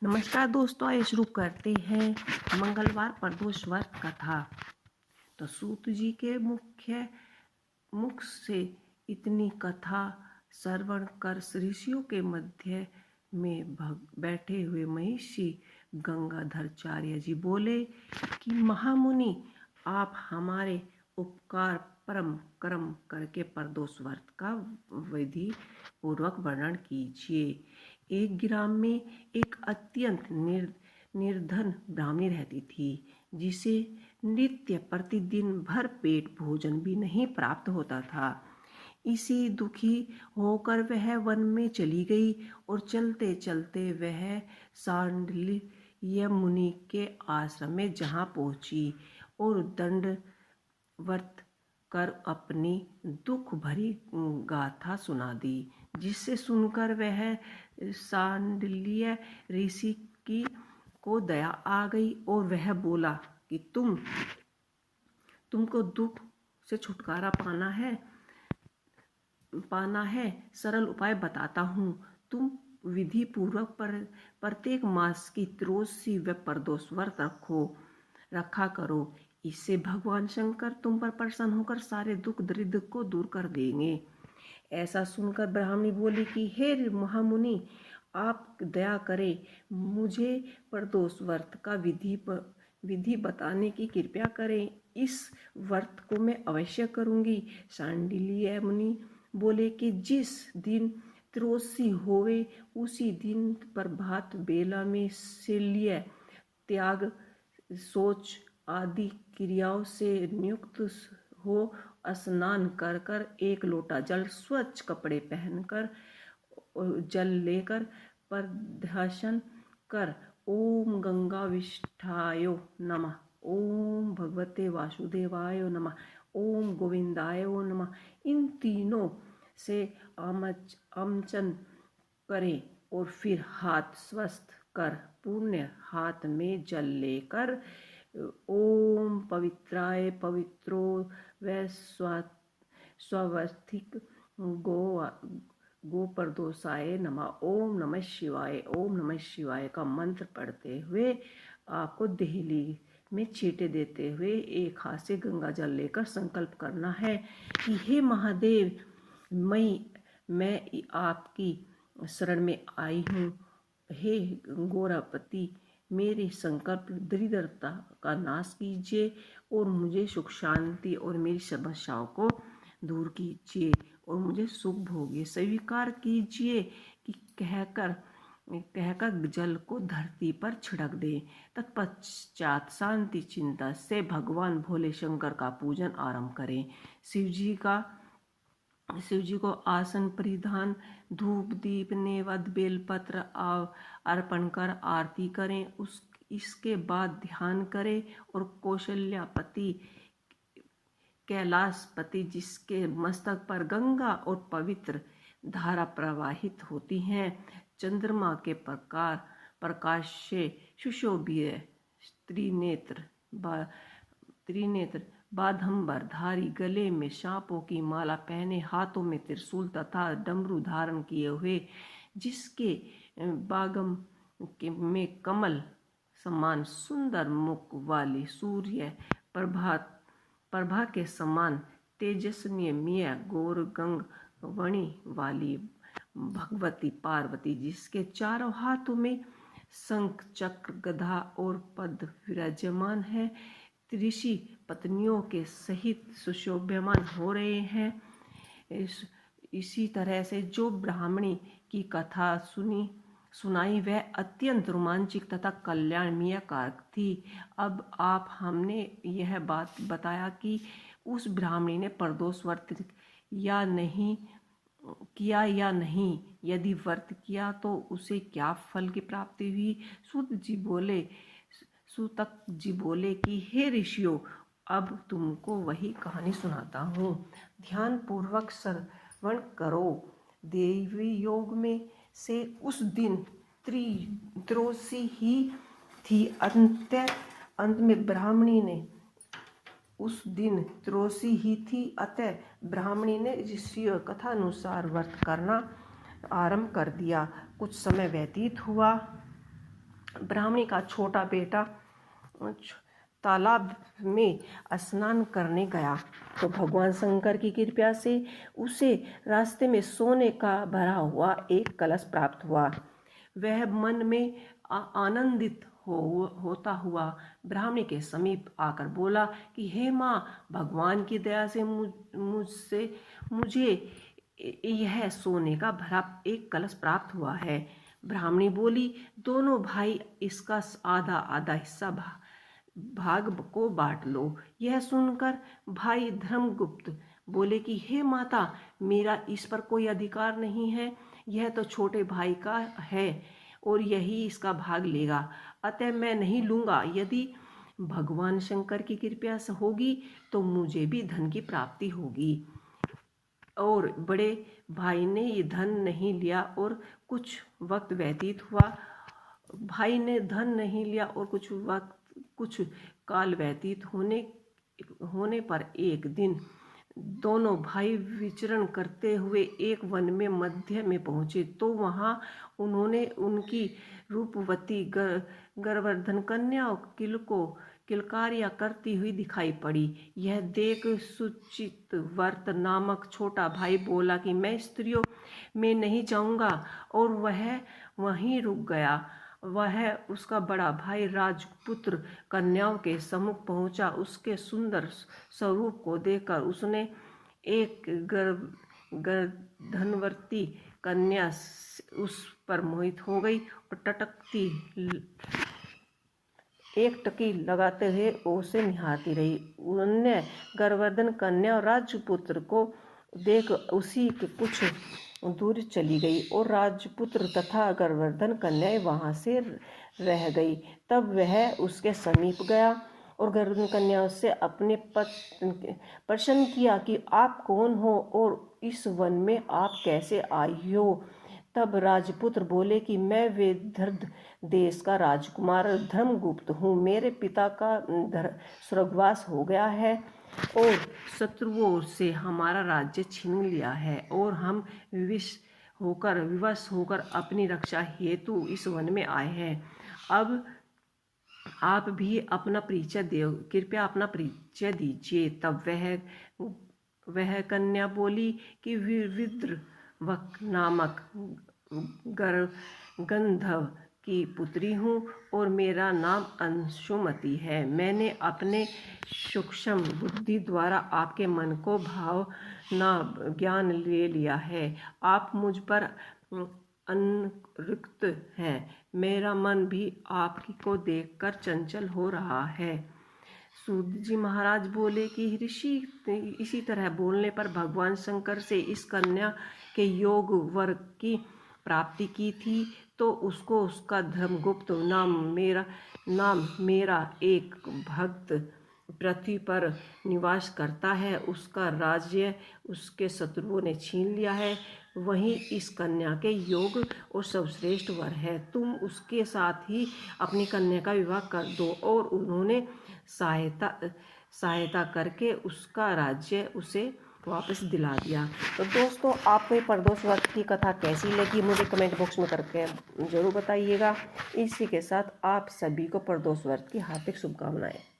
नमस्कार दोस्तों, आइए शुरू करते हैं मंगलवार प्रदोष व्रत कथा। तो सूत जी के मुख से इतनी कथा श्रवण कर ऋषियों के मध्य में बैठे हुए महिषी गंगाधराचार्य जी बोले कि महामुनि, आप हमारे उपकार परम कर्म करके प्रदोष व्रत का विधि पूर्वक वर्णन कीजिए। एक ग्राम में एक अत्यंत निर्धन ब्राह्मणी रहती थी, जिसे नित्य प्रतिदिन भर पेट भोजन भी नहीं प्राप्त होता था। इसी दुखी होकर वह वन में चली गई और चलते चलते वह सांडल्य मुनि के आश्रम में जहाँ पहुँची और दंडवत कर अपनी दुख भरी गाथा सुना दी, जिससे सुनकर वह सांडल्य ऋषि की को दया आ गई और वह बोला कि तुमको दुख से छुटकारा पाना है, सरल उपाय बताता हूँ। तुम विधि पूर्वक प्रत्येक मास की त्रयोदशी व प्रदोष व्रत रखा करो। इससे भगवान शंकर तुम पर प्रसन्न होकर सारे दुख दरिद्र को दूर कर देंगे। ऐसा सुनकर ब्राह्मणी बोली कि हे महामुनि, आप दया करें, मुझे प्रदोष व्रत का विधि बताने की कृपा करें। इस व्रत को मैं अवश्य करूँगी। सांडिल्य मुनि बोले कि जिस दिन त्रयोदशी होवे उसी दिन प्रभात बेला में शल्य त्याग, शौच आदि क्रियाओं से नियुक्त हो स्नान कर कर एक लोटा जल स्वच्छ कपड़े पहनकर जल लेकर प्रदर्शन कर ओम गंगा विष्ठाय नमः, ओम भगवते वासुदेवाय नमः, ओम गोविंदाय नमः, इन तीनों से आमचन करें और फिर हाथ स्वस्थ कर पुण्य हाथ में जल लेकर ओम पवित्राय पवित्रो व स्वावस्थिक गो प्रदोषाय नमः, ओम नमः शिवाय का मंत्र पढ़ते हुए आपको देहली में छींटे देते हुए एक हाथ से गंगा जल लेकर संकल्प करना है कि हे महादेव, मैं आपकी शरण में आई हूँ। हे गौरापति, मेरे संकल्प दरिद्रता का नाश कीजिए और मुझे सुख शांति और मेरी समस्याओं को दूर कीजिए और मुझे सुख भोग्य स्वीकार कीजिए कि कहकर जल को धरती पर छिड़क दे। तत्पश्चात शांति चिंता से भगवान भोले शंकर का पूजन आरंभ करें। शिव जी को आसन परिधान, धूप दीप नैवेद्य बेलपत्र अर्पण कर आरती करें। इसके बाद ध्यान करें और कौशल्यापति कैलाशपति, जिसके मस्तक पर गंगा और पवित्र धारा प्रवाहित होती हैं, चंद्रमा के प्रकाश से सुशोभित त्रिनेत्र बाघंबरधारी, गले में सांपों की माला पहने, हाथों में त्रिशूल तथा डमरू धारण किए हुए, जिसके बागम में कमल समान सुंदर मुख वाली, सूर्य प्रभा के समान तेजस्वी गौर गंग वणी वाली भगवती पार्वती, जिसके चारों हाथों में शंख चक्र गदा और पद्म विराजमान है, ऋषि पत्नियों के सहित सुशोभ्यमान हो रहे हैं। इसी तरह से जो ब्राह्मणी की कथा सुनाई वह अत्यंत रोमांचिक तथा कल्याणमय कारक थी। अब आप हमने यह बात बताया कि उस ब्राह्मणी ने प्रदोष व्रत किया या नहीं, यदि व्रत किया तो उसे क्या फल की प्राप्ति हुई। सूतक जी बोले कि हे ऋषियों, अब तुमको वही कहानी सुनाता हूँ, ध्यान पूर्वक श्रवण करो। देवी योग में से उस दिन त्रयोदशी ही थी। अंत में ब्राह्मणी ने उस दिन त्रयोदशी ही थी, अतः ब्राह्मणी ने ऋषियों कथानुसार व्रत करना आरंभ कर दिया। कुछ समय व्यतीत हुआ ब्राह्मणी का छोटा बेटा तालाब में स्नान करने गया तो भगवान शंकर की कृपा से उसे रास्ते में सोने का भरा हुआ एक कलश प्राप्त हुआ। वह मन में आनंदित होता हुआ ब्राह्मणी के समीप आकर बोला कि हे माँ, भगवान की दया से मुझे यह सोने का भरा एक कलश प्राप्त हुआ है। ब्राह्मणी बोली, दोनों भाई इसका आधा आधा हिस्सा भाग को बांट लो। यह सुनकर भाई धर्मगुप्त बोले कि हे माता, मेरा इस पर कोई अधिकार नहीं है, यह तो छोटे भाई का है और यही इसका भाग लेगा, अतः मैं नहीं लूँगा। यदि भगवान शंकर की कृपा से होगी तो मुझे भी धन की प्राप्ति होगी। और बड़े भाई ने ये धन नहीं लिया और कुछ वक्त व्यतीत हुआ। भाई ने धन नहीं लिया और कुछ काल व्यतीत होने पर एक दिन दोनों भाई विचरण करते हुए एक वन में मध्य में पहुँचे तो वहाँ उन्होंने उनकी रूपवती गर्वर्धन कन्या किलकारियाँ करती हुई दिखाई पड़ी। यह देख सुचितवर्त नामक छोटा भाई बोला कि मैं स्त्रियों में नहीं जाऊँगा, और वह वहीं रुक गया। वह उसका बड़ा भाई राजपुत्र कन्याओं के सम्मुख पहुंचा। उसके सुंदर स्वरूप को देखकर उसने एक धनवर्ती कन्या उस पर मोहित हो गई और एक टकी लगाते हुए उसे निहारती रही। अन्य गर्वर्धन कन्या राजपुत्र को देख उसी के कुछ दूर चली गई और राजपुत्र तथा गर्वर्धन कन्याएं वहां से रह गई। तब वह उसके समीप गया और गर्वर्धन कन्या से अपने प्रश्न किया कि आप कौन हो और इस वन में आप कैसे आई हो। तब राजपुत्र बोले कि मैं विदर्भ देश का राजकुमार धर्मगुप्त हूँ। मेरे पिता का स्वर्गवास हो गया है और शत्रुओं से हमारा राज्य छीन लिया है और हम विवश होकर अपनी रक्षा हेतु इस वन में आए हैं। अब आप भी अपना परिचय दो, कृपया अपना परिचय दीजिए। तब वह कन्या बोली कि विद्रवक नामक गंधर्व की पुत्री हूँ और मेरा नाम अंशुमति है। मैंने अपने सूक्ष्म बुद्धि द्वारा आपके मन को भावना ज्ञान ले लिया है। आप मुझ पर अनुरक्त हैं। मेरा मन भी आपकी को देखकर चंचल हो रहा है। सूत जी महाराज बोले कि ऋषि इसी तरह बोलने पर भगवान शंकर से इस कन्या के योग वर की प्राप्ति की थी तो उसको उसका धर्मगुप्त नाम मेरा एक भक्त पृथ्वी पर निवास करता है, उसका राज्य उसके शत्रुओं ने छीन लिया है। वहीं इस कन्या के योग और सर्वश्रेष्ठ वर है। तुम उसके साथ ही अपनी कन्या का विवाह कर दो। और उन्होंने सहायता करके उसका राज्य उसे वापस दिला दिया। तो दोस्तों, आपको ये प्रदोष व्रत की कथा कैसी लगी मुझे कमेंट बॉक्स में करके ज़रूर बताइएगा। इसी के साथ आप सभी को प्रदोष व्रत की हार्दिक शुभकामनाएं।